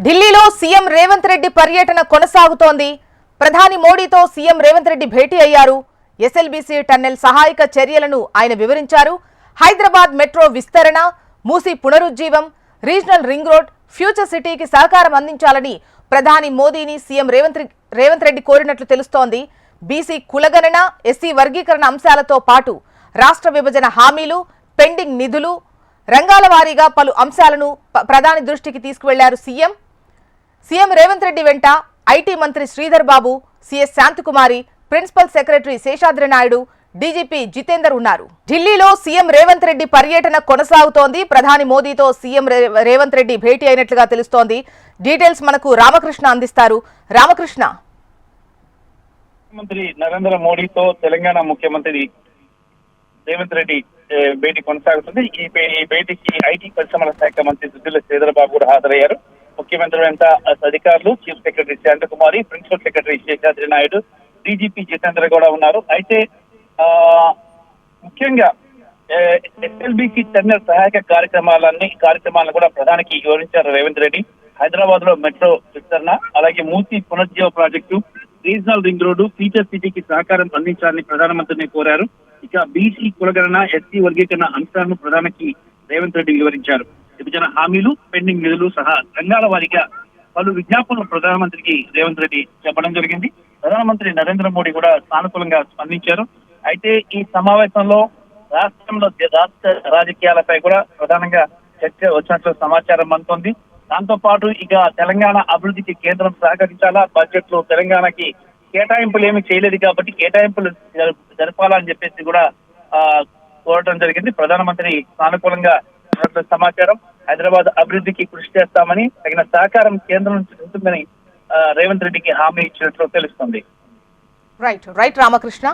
ఢిల్లీలో సీఎం రేవంత్ రెడ్డి పర్యటన కొనసాగుతోంది. ప్రధాని మోడీతో సీఎం రేవంత్ రెడ్డి భేటీ అయ్యారు. ఎస్ఎల్బీసీ టన్నెల్ సహాయక చర్యలను ఆయన వివరించారు. హైదరాబాద్ మెట్రో విస్తరణ, మూసీ పునరుజ్జీవం, రీజనల్ రింగ్ రోడ్, ఫ్యూచర్ సిటీకి సహకారం అందించాలని ప్రధాని మోదీని సీఎం రేవంత్ రెడ్డి కోరినట్లు తెలుస్తోంది. బీసీ కులగణన, ఎస్సీ వర్గీకరణ అంశాలతో పాటు రాష్ట్ర విభజన హామీలు, పెండింగ్ నిధులు, రంగాల వారీగా పలు అంశాలను ప్రధాని దృష్టికి తీసుకువెళ్లారు సీఎం రేవంత్ రెడ్డి వెంట ఐటీ మంత్రి Sridhar Babu, CS Shantikumari, principal secretary Seshadri Naidu, DGP Jitender ఉన్నారు. ఢిల్లీలో సీఎం రేవంత్ రెడ్డి పర్యటన కొనసాగుతోంది. ప్రధాని మోదీతో సీఎం రేవంత్ రెడ్డి భేటీ అయినట్లుగా తెలుస్తోంది. డీటెయిల్స్ మనకు రామకృష్ణ అందిస్తారు. రామకృష్ణ. ముఖ్యమంత్రి నరేంద్ర మోడీతో తెలంగాణ ముఖ్యమంత్రి రేవంత్ రెడ్డి భేటీ కొనసాగుతుంది. ఈ భేటీకి ఐటీ పరిశ్రమల శాఖ మంత్రి దుద్దిల్ల శ్రీధర్ బాబు కూడా హాజరయ్యారు. ముఖ్యమంత్రి వెంట అధికారులు, chief secretary Shanthi Kumari, principal secretary Seshadri Naidu, DGP Jitendra కూడా ఉన్నారు. అయితే ముఖ్యంగా ఎస్ఎల్బీసీ టన్నెల్ సహాయక కార్యక్రమాలను కూడా ప్రధానికి వివరించారు రేవంత్ రెడ్డి. హైదరాబాద్ లో మెట్రో విస్తరణ, అలాగే మూసీ పునరుజ్జీవ project, regional ring road, future సిటీకి సహకారం అందించాలని ప్రధానమంత్రిని కోరారు. ఇక బీసీ కులగణన, ఎస్సీ వర్గీకరణ అంశాలను ప్రధానికి రేవంత్ రెడ్డి వివరించారు. విభజన హామీలు, పెండింగ్ నిధులు సహా రంగాల వారీగా పలు విజ్ఞాపనలు ప్రధానమంత్రికి రేవంత్ రెడ్డి చెప్పడం జరిగింది. ప్రధానమంత్రి నరేంద్ర మోడీ కూడా సానుకూలంగా స్పందించారు. అయితే ఈ సమావేశంలో రాష్ట్ర రాజకీయాలపై కూడా ప్రధానంగా చర్చ వచ్చినట్లు సమాచారం అందుతోంది. దాంతో పాటు ఇక తెలంగాణ అభివృద్ధికి కేంద్రం సహకరించాలా, బడ్జెట్ లో తెలంగాణకి కేటాయింపులు ఏమి చేయలేదు కాబట్టి కేటాయింపులు జరపాలని చెప్పేసి కూడా కోరడం జరిగింది. ప్రధానమంత్రి సానుకూలంగా సమాచారం. హైదరాబాద్ అభివృద్ధికి కృషి చేస్తామని, తగిన సహకారం కేంద్రం నుంచి ఉంటుందని రేవంత్ రెడ్డికి హామీ ఇచ్చినట్లు తెలుస్తుంది. రైట్ రామకృష్ణ.